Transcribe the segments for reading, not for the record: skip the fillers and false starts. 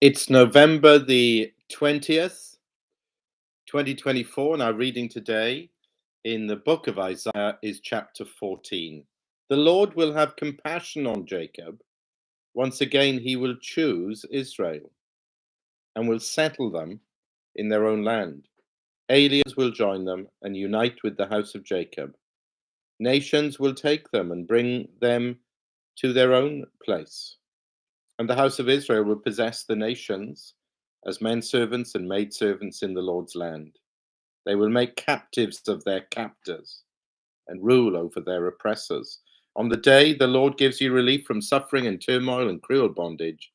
It's November the 20th, 2024, and our reading today in the book of Isaiah is chapter 14. The Lord will have compassion on Jacob. Once again, he will choose Israel and will settle them in their own land. Aliens will join them and unite with the house of Jacob. Nations will take them and bring them to their own place. And the house of Israel will possess the nations as men servants and maid servants in the Lord's land. They will make captives of their captors and rule over their oppressors. On the day the Lord gives you relief from suffering and turmoil and cruel bondage,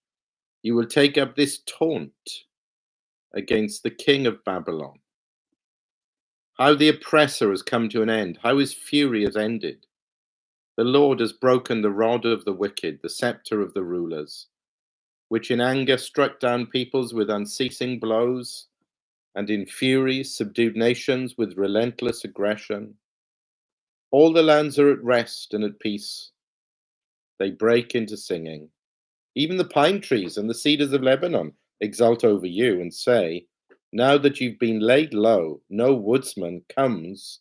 you will take up this taunt against the king of Babylon. How the oppressor has come to an end, how his fury has ended. The Lord has broken the rod of the wicked, the scepter of the rulers, which in anger struck down peoples with unceasing blows, and in fury subdued nations with relentless aggression. All the lands are at rest and at peace. They break into singing. Even the pine trees and the cedars of Lebanon exult over you and say, now that you've been laid low, no woodsman comes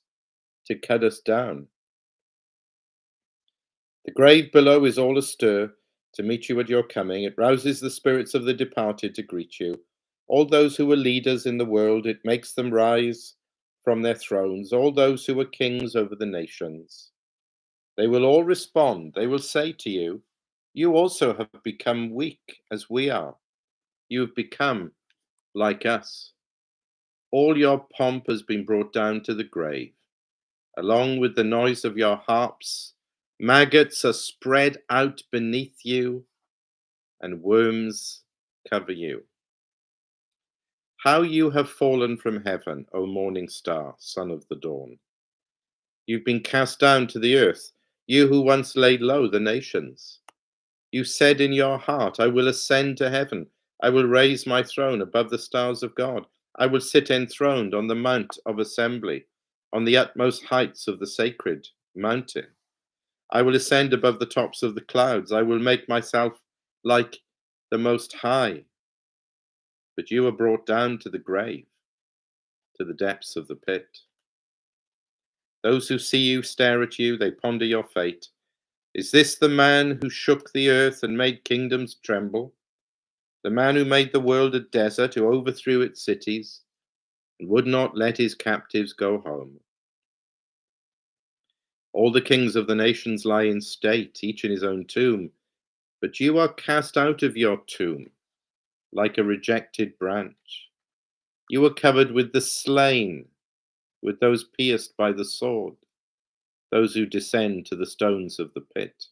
to cut us down. The grave below is all astir to meet you at your coming. It rouses the spirits of the departed to greet you. All those who were leaders in the world, it makes them rise from their thrones. All those who were kings over the nations. They will all respond. They will say to you, you also have become weak as we are. You have become like us. All your pomp has been brought down to the grave. Along with the noise of your harps, maggots are spread out beneath you, and worms cover you. How you have fallen from heaven, O morning star, son of the dawn. You've been cast down to the earth, you who once laid low the nations. You said in your heart, I will ascend to heaven. I will raise my throne above the stars of God. I will sit enthroned on the mount of assembly, on the utmost heights of the sacred mountain. I will ascend above the tops of the clouds. I will make myself like the Most High. But you are brought down to the grave, to the depths of the pit. Those who see you stare at you, they ponder your fate. Is this the man who shook the earth and made kingdoms tremble? The man who made the world a desert, who overthrew its cities and would not let his captives go home? All the kings of the nations lie in state, each in his own tomb, but you are cast out of your tomb like a rejected branch. You are covered with the slain, with those pierced by the sword, those who descend to the stones of the pit.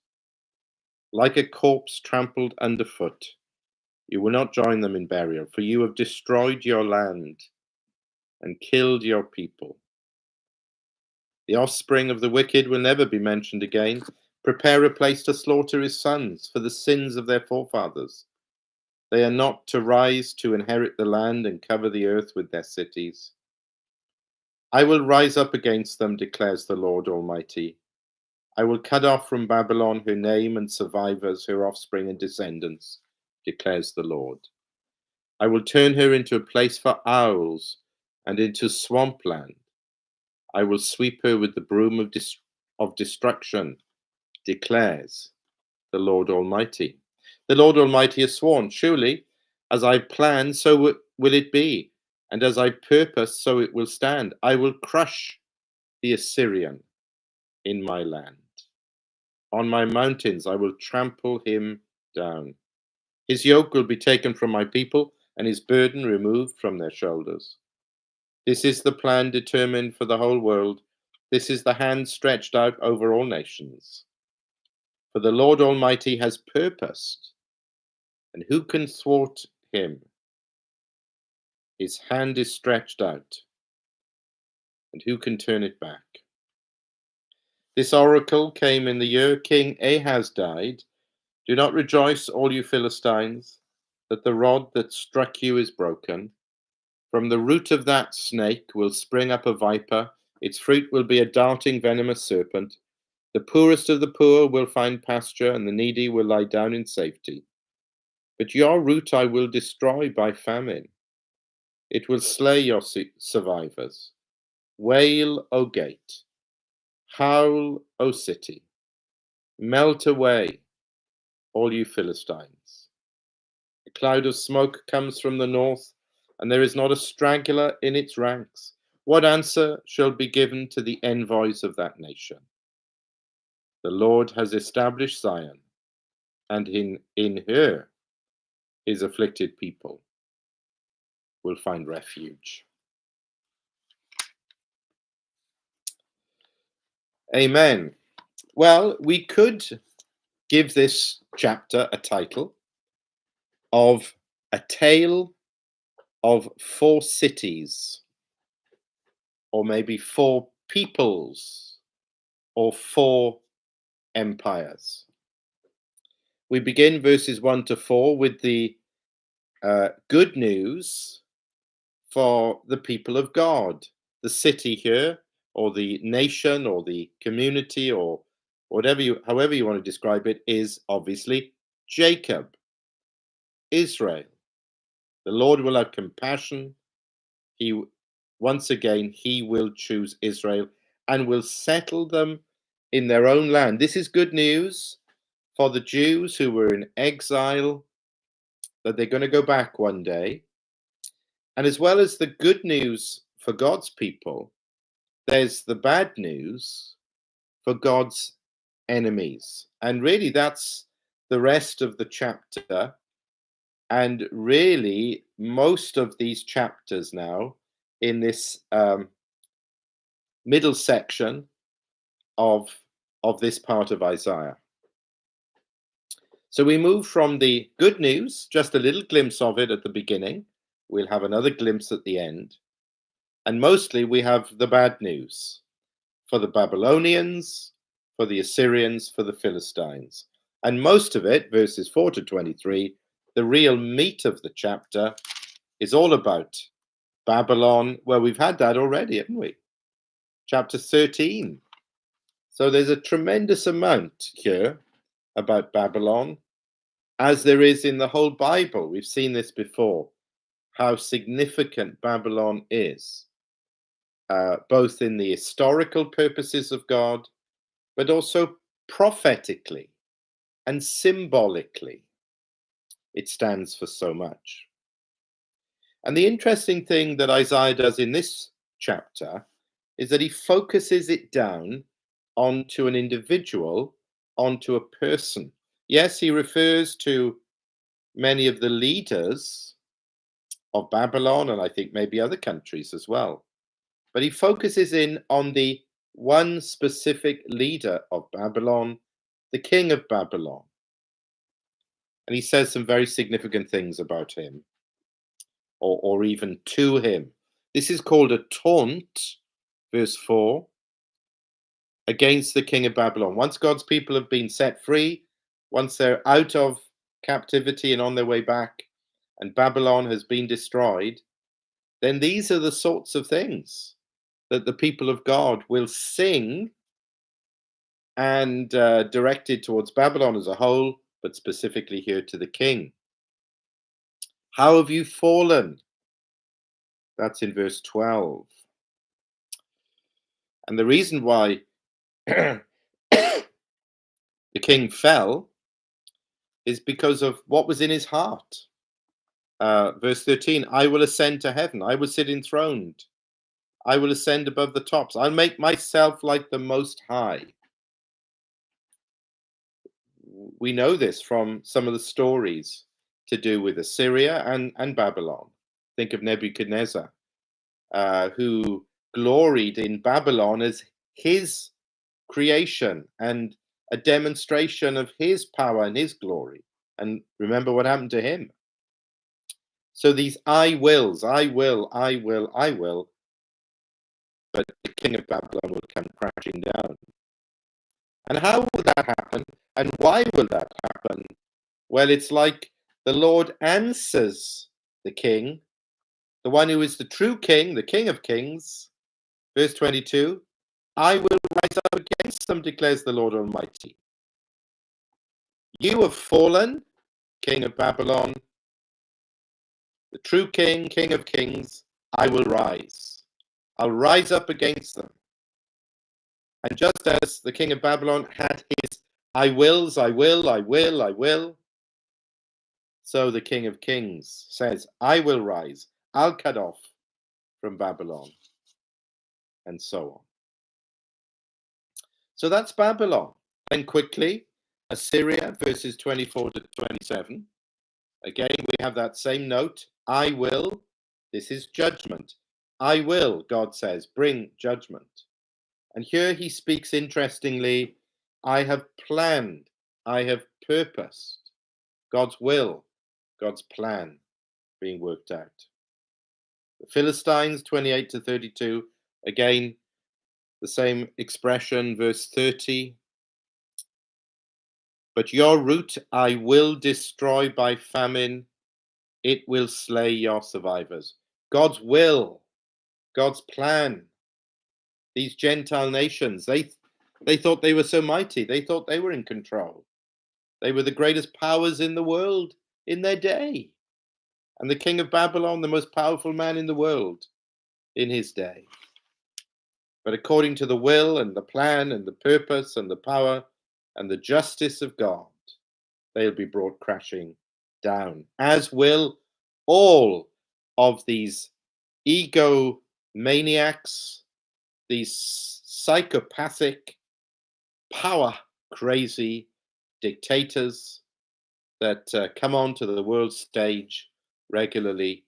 Like a corpse trampled underfoot, you will not join them in burial, for you have destroyed your land and killed your people. The offspring of the wicked will never be mentioned again. Prepare a place to slaughter his sons for the sins of their forefathers. They are not to rise to inherit the land and cover the earth with their cities. I will rise up against them, declares the Lord Almighty. I will cut off from Babylon her name and survivors, her offspring and descendants, declares the Lord. I will turn her into a place for owls and into swampland. I will sweep her with the broom of destruction, declares the Lord Almighty. The Lord Almighty has sworn, surely, as I planned, so will it be, and as I purpose, so it will stand. I will crush the Assyrian in my land. On my mountains I will trample him down. His yoke will be taken from my people, and his burden removed from their shoulders. This is the plan determined for the whole world. This is the hand stretched out over all nations. For the Lord Almighty has purposed, and who can thwart him? His hand is stretched out, and who can turn it back? This oracle came in the year King Ahaz died. Do not rejoice, all you Philistines, that the rod that struck you is broken. From the root of that snake will spring up a viper. Its fruit will be a darting venomous serpent. The poorest of the poor will find pasture, and the needy will lie down in safety. But your root I will destroy by famine. It will slay your survivors. Wail, O gate. Howl, O city. Melt away, all you Philistines. A cloud of smoke comes from the north, and there is not a straggler in its ranks. What answer shall be given to the envoys of that nation? The Lord has established Zion, and in her his afflicted people will find refuge. Amen. Well, we could give this chapter a title of A Tale of Four Cities, or maybe Four Peoples, or Four Empires. We begin verses 1 to 4 with the good news for the people of God. The city here, or the nation, or the community, or however you want to describe it, is obviously Jacob, Israel. The Lord will have compassion. Once again, he will choose Israel and will settle them in their own land. This is good news for the Jews who were in exile, that they're going to go back one day. And as well as the good news for God's people, there's the bad news for God's enemies. And really, that's the rest of the chapter. And really, most of these chapters now in this middle section of this part of Isaiah. So we move from the good news, just a little glimpse of it at the beginning. We'll have another glimpse at the end. And mostly we have the bad news for the Babylonians, for the Assyrians, for the Philistines. And most of it, verses 4 to 23, the real meat of the chapter is all about Babylon. Well, we've had that already, haven't we? Chapter 13. So there's a tremendous amount here about Babylon, as there is in the whole Bible. We've seen this before, how significant Babylon is, both in the historical purposes of God, but also prophetically and symbolically. It stands for so much. And the interesting thing that Isaiah does in this chapter is that he focuses it down onto an individual, onto a person. Yes, he refers to many of the leaders of Babylon, and I think maybe other countries as well. But he focuses in on the one specific leader of Babylon, the king of Babylon. And he says some very significant things about him, or even to him. This is called a taunt, verse 4, against the king of Babylon. Once God's people have been set free, once they're out of captivity and on their way back, and Babylon has been destroyed, then these are the sorts of things that the people of God will sing, and directed towards Babylon as a whole, but specifically here to the king. How have you fallen? That's in verse 12. And the reason why the king fell is because of what was in his heart. Verse 13, I will ascend to heaven. I will sit enthroned. I will ascend above the tops. I'll make myself like the Most High. We know this from some of the stories to do with Assyria and Babylon. Think of Nebuchadnezzar, who gloried in Babylon as his creation and a demonstration of his power and his glory. And remember what happened to him. So these I wills, I will, but the king of Babylon will come crashing down. And how will that happen? And why will that happen? Well, it's like the Lord answers the king, the one who is the true king, the King of Kings. Verse 22, I will rise up against them, declares the Lord Almighty. You have fallen, king of Babylon, the true king, king of kings, I will rise. I'll rise up against them. And just as the king of Babylon had his I wills, I will, I will, I will, so the king of kings says, I will rise. I'll cut off from Babylon, and so on. So that's Babylon. Then quickly, Assyria, verses 24 to 27. Again, we have that same note. I will. This is judgment. I will, God says, bring judgment. And here he speaks interestingly, I have planned, I have purposed. God's will, God's plan being worked out. The Philistines, 28 to 32. Again, the same expression, verse 30. But your root I will destroy by famine. It will slay your survivors. God's will, God's plan. These Gentile nations, they thought they were so mighty. They thought they were in control. They were the greatest powers in the world in their day. And the king of Babylon, the most powerful man in the world in his day. But according to the will and the plan and the purpose and the power and the justice of God, they'll be brought crashing down, as will all of these egomaniacs, these psychopathic, power crazy dictators that come onto the world stage regularly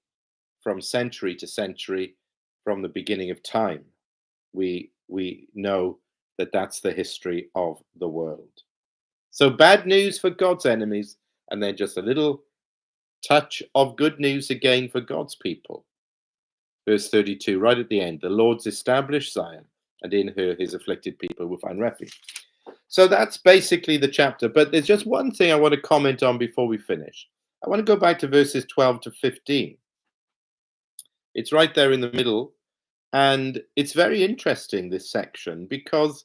from century to century, from the beginning of time. We know that that's the history of the world. So bad news for God's enemies, and then just a little touch of good news again for God's people. Verse 32, right at the end, the Lord's established Zion, and in her his afflicted people will find refuge. So that's basically the chapter, but there's just one thing I want to comment on before we finish. I want to go back to verses 12 to 15. It's right there in the middle, and it's very interesting, this section, because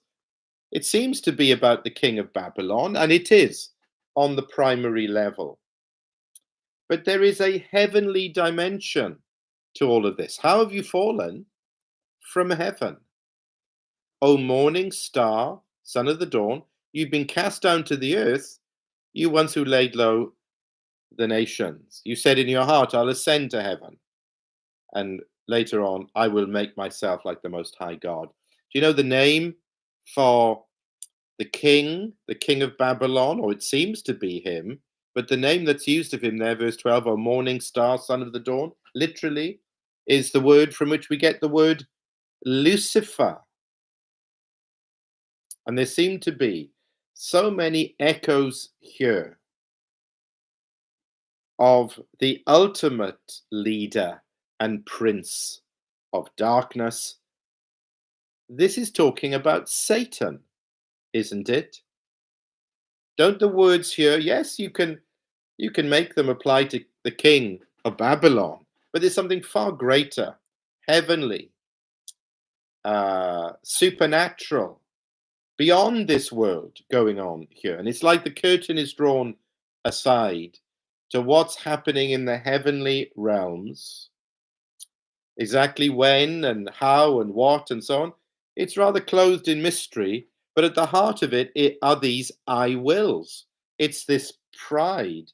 it seems to be about the king of Babylon, and it is on the primary level. But there is a heavenly dimension to all of this. How have you fallen from heaven? O morning star, son of the dawn, you've been cast down to the earth, you once who laid low the nations. You said in your heart, I'll ascend to heaven. And later on, I will make myself like the Most High God. Do you know the name for the king of Babylon, or it seems to be him, but the name that's used of him there, verse 12, O morning star, son of the dawn, literally is the word from which we get the word Lucifer. And there seem to be so many echoes here of the ultimate leader and prince of darkness. This is talking about Satan, isn't it? Don't the words here, yes, you can make them apply to the king of Babylon, but there's something far greater, heavenly, supernatural, beyond this world going on here. And it's like the curtain is drawn aside to what's happening in the heavenly realms. Exactly when and how and what and so on, it's rather clothed in mystery, but at the heart of it are these I wills. It's this pride,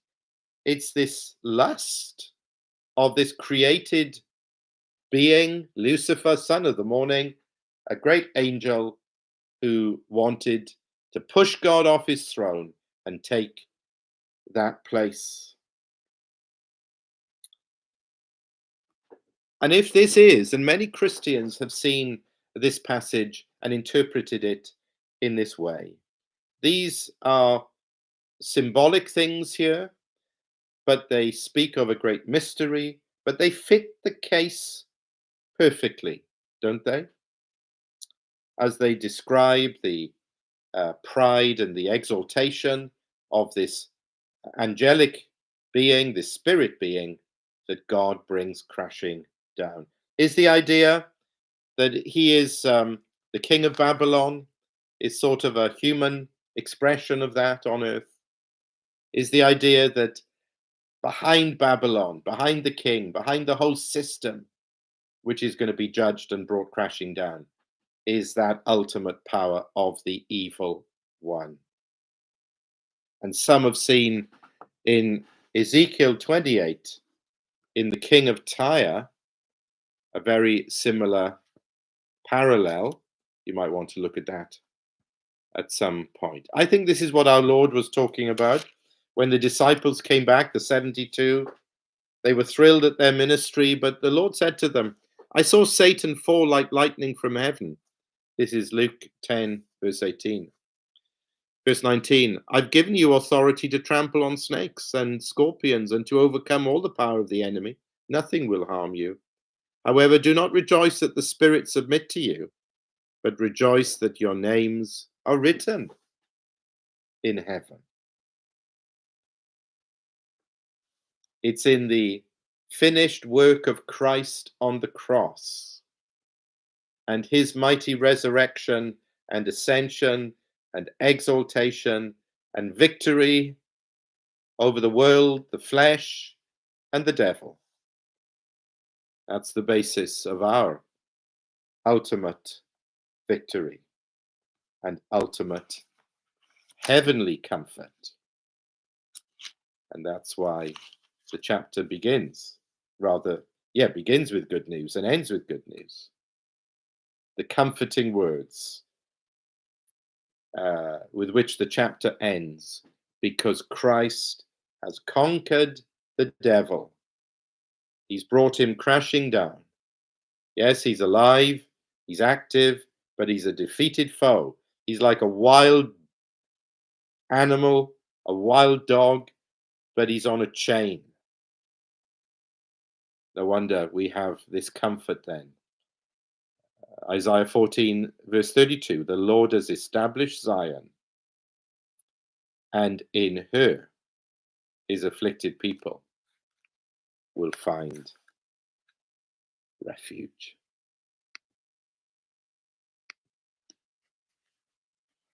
it's this lust of this created being, Lucifer, son of the morning, a great angel who wanted to push God off his throne and take that place. And if this is, and many Christians have seen this passage and interpreted it in this way, these are symbolic things here, but they speak of a great mystery, but they fit the case perfectly, don't they? As they describe the pride and the exaltation of this angelic being, this spirit being that God brings crashing down. Is the idea that he is the king of Babylon is sort of a human expression of that on earth? Is the idea that behind Babylon, behind the king, behind the whole system, which is going to be judged and brought crashing down, is that ultimate power of the evil one. And some have seen in Ezekiel 28, in the king of Tyre, a very similar parallel. You might want to look at that at some point. I think this is what our Lord was talking about when the disciples came back, the 72. They were thrilled at their ministry, but the Lord said to them, I saw Satan fall like lightning from heaven. This is Luke 10, verse 18. Verse 19, I've given you authority to trample on snakes and scorpions and to overcome all the power of the enemy. Nothing will harm you. However, do not rejoice that the spirits submit to you, but rejoice that your names are written in heaven. It's in the finished work of Christ on the cross and his mighty resurrection and ascension and exaltation and victory over the world, the flesh, and the devil. That's the basis of our ultimate victory and ultimate heavenly comfort. And that's why the chapter begins with good news and ends with good news. The comforting words with which the chapter ends, because Christ has conquered the devil. He's brought him crashing down. Yes, he's alive, he's active, but he's a defeated foe. He's like a wild animal, a wild dog, but he's on a chain. No wonder we have this comfort then. Isaiah 14, verse 32, the Lord has established Zion, and in her his afflicted people will find refuge.